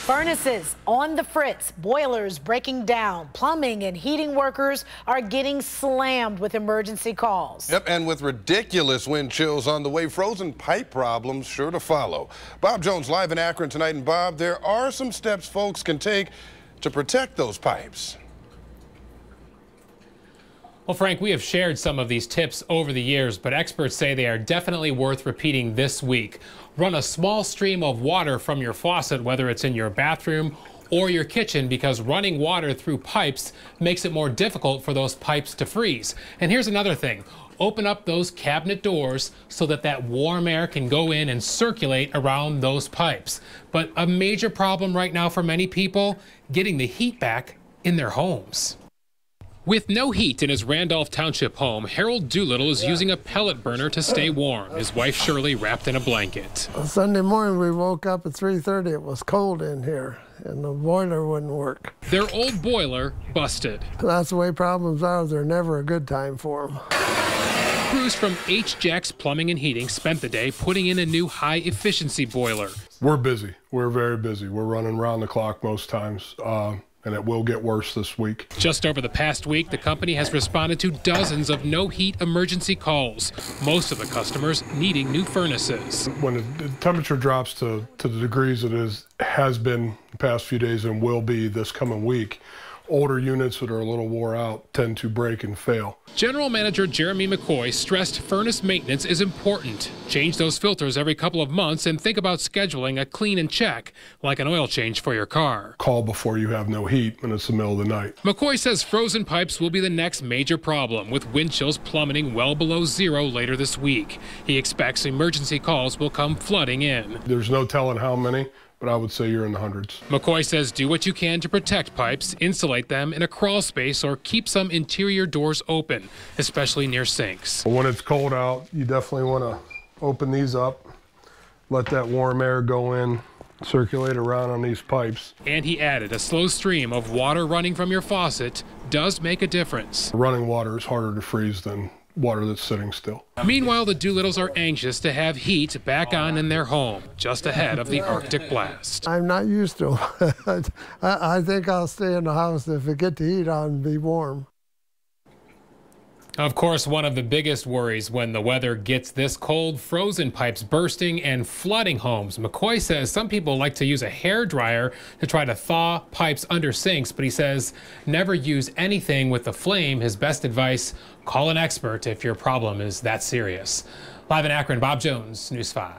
Furnaces on the fritz, boilers breaking down, plumbing and heating workers are getting slammed with emergency calls. Yep, and with ridiculous wind chills on the way, frozen pipe problems sure to follow. Bob Jones live in Akron tonight. And Bob, there are some steps folks can take to protect those pipes. Well, Frank, we have shared some of these tips over the years, but experts say they are definitely worth repeating this week. Run a small stream of water from your faucet, whether it's in your bathroom or your kitchen, because running water through pipes makes it more difficult for those pipes to freeze. And here's another thing. Open up those cabinet doors so that warm air can go in and circulate around those pipes. But a major problem right now for many people, getting the heat back in their homes. With no heat in his Randolph Township home, Harold Doolittle is using a pellet burner to stay warm, his wife Shirley wrapped in a blanket. Sunday morning we woke up at 3:30. It was cold in here and the boiler wouldn't work. Their old boiler busted. That's the way problems are. They're never a good time for them. Crews from H. Jack's Plumbing and Heating spent the day putting in a new high-efficiency boiler. We're busy. We're very busy. We're running around the clock most times. And it will get worse this week. Just over the past week, the company has responded to dozens of no-heat emergency calls, most of the customers needing new furnaces. When the temperature drops to the degrees it has been the past few days and will be this coming week, older units that are a little wore out tend to break and fail. General Manager Jeremy McCoy stressed furnace maintenance is important. Change those filters every couple of months and think about scheduling a clean and check, like an oil change for your car. Call before you have no heat when it's the middle of the night. McCoy says frozen pipes will be the next major problem, with wind chills plummeting well below zero later this week. He expects emergency calls will come flooding in. There's no telling how many, but I would say you're in the hundreds. McCoy says do what you can to protect pipes, insulate them in a crawl space, or keep some interior doors open, especially near sinks. When it's cold out, you definitely want to open these up, let that warm air go in, circulate around on these pipes. And he added a slow stream of water running from your faucet does make a difference. Running water is harder to freeze than water that's sitting still. Meanwhile, the Doolittles are anxious to have heat back on in their home, just ahead of the Arctic blast. I'm not used to it. I think I'll stay in the house if it get the heat on and be warm. Of course, one of the biggest worries when the weather gets this cold, frozen pipes bursting and flooding homes. McCoy says some people like to use a hairdryer to try to thaw pipes under sinks, but he says never use anything with the flame. His best advice, call an expert if your problem is that serious. Live in Akron, Bob Jones, News 5.